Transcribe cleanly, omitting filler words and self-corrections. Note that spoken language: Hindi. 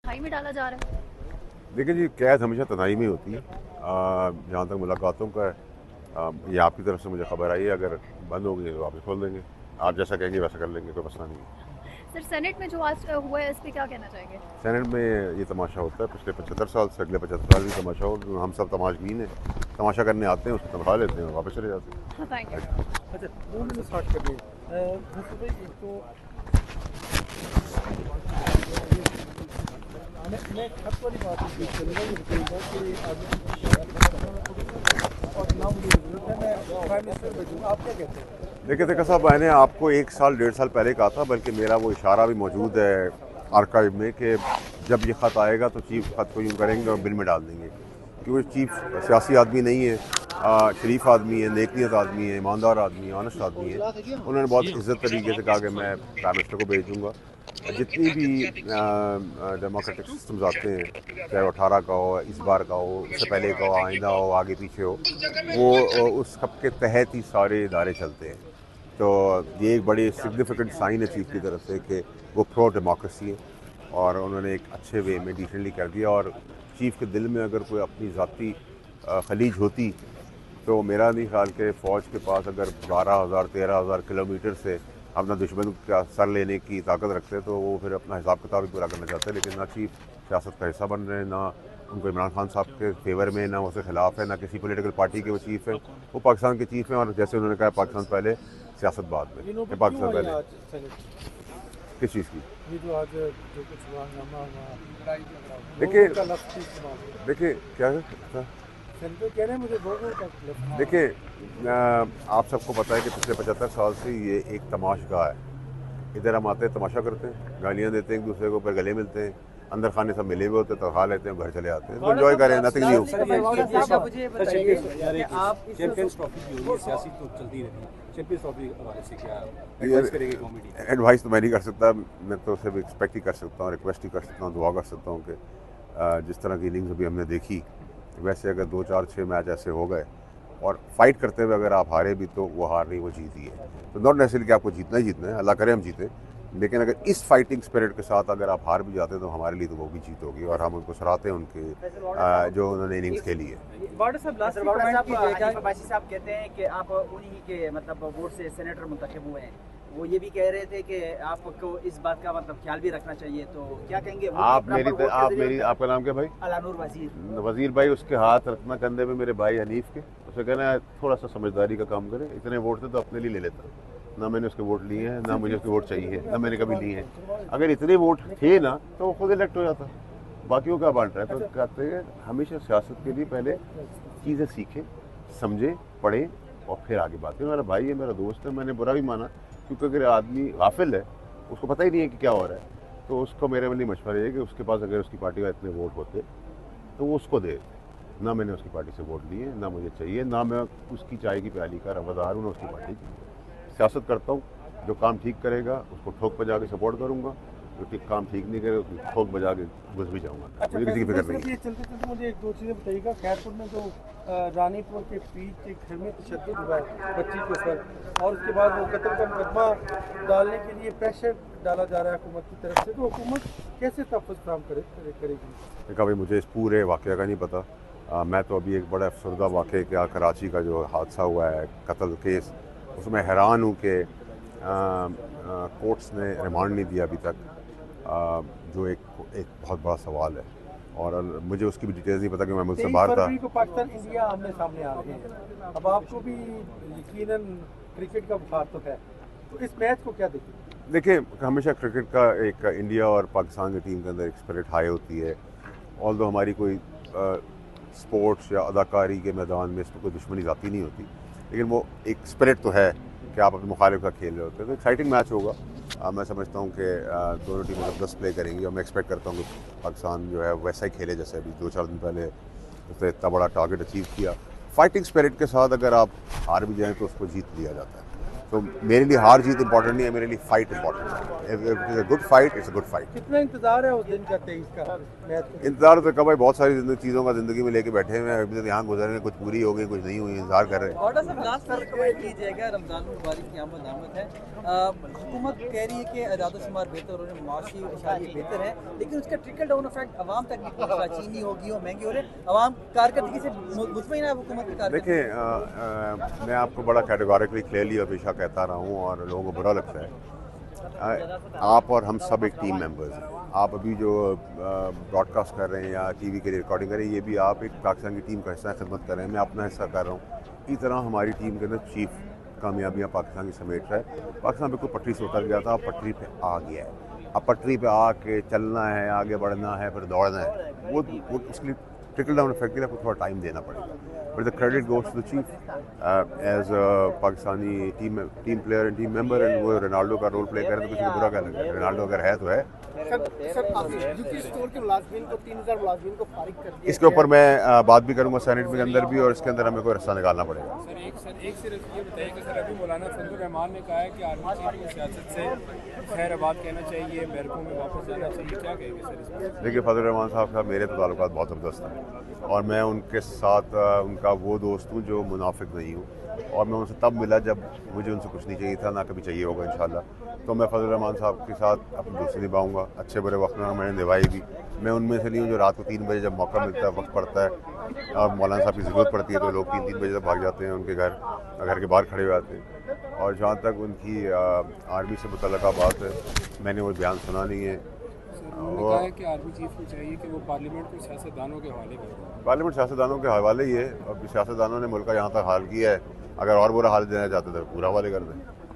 तन्हाई में डाला जा रहा है? देखिए जी, कैद हमेशा तन्हाई में होती है। जहाँ तक मुलाकातों का है, ये आपकी तरफ से मुझे खबर आई है, अगर बंद हो गई तो वापस खोल देंगे। आप जैसा कहेंगे वैसा कर लेंगे, कोई मसला नहीं है। सर सेनेट में जो आज हुआ है इस पे क्या कहना चाहेंगे? सेनेट में ये तमाशा होता है पिछले 75 साल से, अगले 75 साल भी तमाशा हो। हम सब तमाशबीन हैं, तमाशा करने आते हैं, उसको तनख्वाह लेते हैं और वापस चले जाते हैं। Thank you. अच्छा, 2 मिनट स्टार्ट कर दिए। हसन भाई, एक तो मैं खत वाली बात की चलना ही रुकूंगा कि और ना मुझे ज़रूरत है, मैं प्राइम मिनिस्टर भेजूँगा। आप क्या कहते हैं? देखिए देखा साहब, मैंने आपको 1 साल 1.5 साल पहले कहा था, बल्कि मेरा वो इशारा भी मौजूद है आर्काइव में कि जब ये ख़त आएगा तो चीफ ख़त को यूँ करेंगे और बिल में डाल देंगे। क्योंकि चीफ सियासी आदमी नहीं है, शरीफ आदमी है, नेकनीयत आदमी है, ईमानदार आदमी है, ऑनेस्ट आदमी है। उन्होंने बहुत इज्जत तरीके से कहा कि मैं प्राइम मिनिस्टर को भेज दूँगा। जितनी भी डेमोक्रेटिक सिस्टम्स आते हैं, चाहे वो 18 का हो, इस बार का हो, उससे पहले का हो, आइंदा हो, आगे पीछे हो, वो उस सब के तहत ही सारे इदारे चलते हैं। तो ये एक बड़ी सिग्निफिकेंट साइन है चीफ की तरफ से कि वो प्रो डेमोक्रेसी है और उन्होंने एक अच्छे वे में डिसेंटली कर दिया। और चीफ के दिल में अगर कोई अपनी ज़ाती खलीज होती तो मेरा नहीं ख्याल कि फ़ौज के पास अगर 12,000 13,000 किलोमीटर से अपना दुश्मन का सर लेने की ताकत रखते तो वो फिर अपना हिसाब किताब भी पूरा करना चाहते हैं। लेकिन ना चीफ सियासत का हिस्सा बन रहे हैं, ना उनको इमरान खान साहब के फेवर में, ना उसके खिलाफ है, ना किसी पॉलिटिकल पार्टी के वो चीफ है। वो पाकिस्तान के चीफ हैं और जैसे उन्होंने कहा पाकिस्तान पहले सियासत बाद में, ये पाकिस्तान पहले। किस चीज़ की? ये जो आज जो कुछ हुआ, हंगामा हुआ, देखिए का लफ्ज़ इस्तेमाल हुआ। देखिए क्या है, सेनेटर कह रहे हैं मुझे लोगों का लफ्ज़। देखिए आप सबको पता है कि पिछले 75 साल से ये एक तमाशगाह है। इधर हम आते हैं, तमाशा करते हैं, गालियाँ देते हैं एक दूसरे को, फिर गले मिलते हैं, अंदर खाने सब मिले हुए होते हैं, तनख्वाह लेते हैं, घर चले आते हैं, तो एंजॉय करें, नथिंग न्यू। मुझे बताइए कि आप चैंपियंस ट्रॉफी की होगी, सियासी तो चलती रहती है, चैंपियंस ट्रॉफी के हवाले से क्या एडवाइस करेंगे कमेटी? एडवाइस तो मैं नहीं कर सकता, मैं तो सिर्फ एक्सपेक्ट ही कर सकता हूँ, रिक्वेस्ट ही कर सकता हूँ, दुआ कर सकता हूँ कि जिस तरह की इनिंग्स अभी हमने देखी, वैसे अगर 2 4 6 मैच ऐसे हो गए और फाइट करते हुए अगर आप हारे भी तो वो हार नहीं, वो जीत ही है। तो नॉट नेसेसरी कि आपको जीतना ही जीतना है, अल्लाह करे हम जीते, लेकिन अगर इस फाइटिंग स्पिरिट के साथ अगर आप हार भी जाते हैं तो हमारे लिए तो वो भी जीत होगी और हम उनको सराहते हैं उनके जो उन्होंने इनिंग्स खेली है। अब्बासी साहब कहते हैं कि आप उन्हीं के मतलब वोट से सेनेटर मुंतखब हुए हैं। वो ये भी कह रहे थे कि आपको इस बात का मतलब ख्याल भी रखना चाहिए, तो क्या कहेंगे? आपका नाम क्या भाई? अलानूर वजीर। वजीर भाई, उसके हाथ रखना कंधे पे मेरे भाई हनीफ के, उसे कहना है थोड़ा सा समझदारी का काम करे। इतने वोट थे तो अपने लिए ले लेता, ना मैंने उसके वोट लिए हैं, ना मुझे उसके वोट चाहिए, ना मैंने कभी लिए हैं। अगर इतने वोट थे ना तो वो खुद इलेक्ट हो जाता, बाकियों का बांट रहा है। तो कहते हैं हमेशा सियासत के लिए पहले चीज़ें सीखें, समझें, पढ़ें और फिर आगे बात करें। मेरा भाई है, मेरा दोस्त है, मैंने बुरा भी माना, क्योंकि अगर आदमी गाफिल है, उसको पता ही नहीं है कि क्या हो रहा है, तो उसको मेरे लिए मशवरा है कि उसके पास अगर उसकी पार्टी का इतने वोट होते तो वो उसको दे। ना मैंने उसकी पार्टी से वोट लिए, ना मुझे चाहिए, ना मैं उसकी चाय की प्याली का रवादार हूँ, ना उसकी पार्टी की। सियासत करता हूँ, जो काम ठीक करेगा उसको ठोक बजा के सपोर्ट करूँगा, जो काम ठीक नहीं करे उसको ठोक बजा के घुस भी जाऊँगा। मुझे किसी की फिक्र नहीं है। चलते चलते मुझे 1 2 चीज़ें बताइएगा। खैरपुर में जो रानीपुर के पीर के घर में तशद्दुद हुआ है बच्ची के ऊपर, और उसके बाद वो कत्ल का मुकदमा डालने के लिए प्रेशर डाला जा रहा है हुकूमत की तरफ से, तो हुकूमत कैसे तहफ़्फ़ुज़ फराहम करेगी? देखा भाई, मुझे इस पूरे वाक़े का नहीं पता। मैं तो अभी एक बड़ा अफसरदा वाक़े क्या कराची का जो हादसा हुआ है, कत्ल केस, उसमें हैरान हूँ कि कोर्ट्स ने रिमांड नहीं दिया अभी तक, जो एक बहुत बड़ा सवाल है। और मुझे उसकी भी डिटेल्स नहीं पता कि मैं मुझसे बाहर था। को पाकिस्तान इंडिया आमने सामने आ रहे हैं, अब आपको भी यकीनन क्रिकेट का बुखार तो है, तो इस मैच को क्या देखें? देखिए, हमेशा क्रिकेट का एक इंडिया और पाकिस्तान की टीम के अंदर एक स्पिरिट हाई होती है। ऑल्दो हमारी कोई स्पोर्ट्स या अदाकारी के मैदान में इसमें कोई दुश्मनी ज़ाती नहीं होती, लेकिन वो एक स्पिरिट तो है कि आप अपने मुखालिफ का खेल रहे होते हैं। तो एक्साइटिंग मैच होगा। मैं समझता हूँ कि दोनों टीमें ज़बरदस्त प्ले करेंगी और मैं एक्सपेक्ट करता हूँ कि पाकिस्तान जो है वैसा ही खेले जैसे अभी 2 4 दिन पहले उसने इतना बड़ा टारगेट अचीव किया। फाइटिंग स्पिरिट के साथ अगर आप हार भी जाएँ तो उसको जीत लिया जाता है। तो मेरे लिए हार जीत इंपॉर्टेंट नहीं है, मेरे लिए फाइट इंपॉर्टेंट है। If it is a good fight, it's a good fight. कितना इंतजार है उस दिन का 23 का मैच का? इंतजार तो कब है, बहुत सारी चीज़ों का ज़िंदगी में लेके बैठे हुए हैं। अभी तक यहाँ गुजर रहे, कुछ पूरी हो गई, कुछ नहीं हुई, इंतजार कर रहे हैं। ऑर्डर साहब लास्ट पर कमेंट कीजिएगा, रमजान मुबारक की आमद है। हुकूमत कह रही है कि आदाद शुमार बेहतर हो रहे हैं, माशी इशारे बेहतर है, लेकिन उसका ट्रिकल डाउन इफेक्ट आवाम तक नहीं पहुंच रहा। चीनी होगी और महंगी हो रहे हैं, आवाम कारकर्दगी से मुतमईन है हुकूमत की कारकर्दगी। देखिए, मैं आपको बड़ा कैटेगोरिकली क्लियरली हमेशा कहता रहा हूँ और लोगों को बुरा लगता है। आप और हम सब एक टीम मेंबर्स हैं। आप अभी जो ब्रॉडकास्ट कर रहे हैं या टीवी की रिकॉर्डिंग कर रहे हैं, ये भी आप एक पाकिस्तान की टीम का हिस्सा खिदमत कर रहे हैं, मैं अपना हिस्सा कर रहा हूँ। इसी तरह हमारी टीम के अंदर चीफ कामयाबियाँ पाकिस्तान की समेट रहा है। पाकिस्तान बिल्कुल पटरी से उतर गया था, अब पटरी पे आ गया है। अब पटरी पे आके चलना है, आगे बढ़ना है, फिर दौड़ना है। वो उसके लिए ट्रिकल डाउन इफेक्ट के लिए आपको थोड़ा टाइम देना पड़ेगा। But the credit goes to the chief as a Pakistani team player and team member, and वो रोनाल्डो का रोल प्ले करे तो किसी को बुरा क्या लगेगा। रोनाल्डो अगर है तो है। इसके ऊपर मैं बात भी करूंगा सेनेट में अंदर भी, और इसके अंदर हमें कोई रास्ता निकालना पड़ेगा। एक सिर्फ ये बताइए कि सर अभी मौलाना फजलुर रहमान ने कहा है कि आर्मी चीफ को सियासत से खैराबाद कहना चाहिए, बैरकों में वापस जाना चाहिए, क्या कहेंगे सर इस पर? देखिए, फजलुर रहमान साहब का मेरे तो ताल्लुकात बहुत ज़बरदस्त हैं और मैं उनके साथ उनका वो दोस्त हूँ जो मुनाफिक नहीं हूँ, और मैं उनसे तब मिला जब मुझे उनसे कुछ नहीं चाहिए था, ना कभी चाहिए होगा इंशाल्लाह। तो मैं फजलुर रहमान साहब के साथ अपनी दोस्ती निभाऊंगा, अच्छे बुरे वक्त में मैंने निभाई भी। मैं उनमें से नहीं हूँ जो रात को 3 बजे जब मौका मिलता है, वक्त पड़ता है और मौलाना साहब की ज़रूरत पड़ती है, तो लोग 3 बजे तक भाग जाते हैं उनके घर के बाहर खड़े हो जाते हैं। और जहाँ तक उनकी आर्मी से मुतल्लिक़ा बात है, मैंने वो बयान सुना नहीं है। उन्होंने कहा है कि आर्मी चीफ को चाहिए कि वो पार्लियामेंट को सियासतदानों के हवाले करें। पार्लियामेंट सियासतदानों के हवाले ही है, और सियासतदानों ने मुल्क का यहाँ तक हाल किया है। अगर और बुरा हाल देना चाहते तो पूरा हवाले कर दें।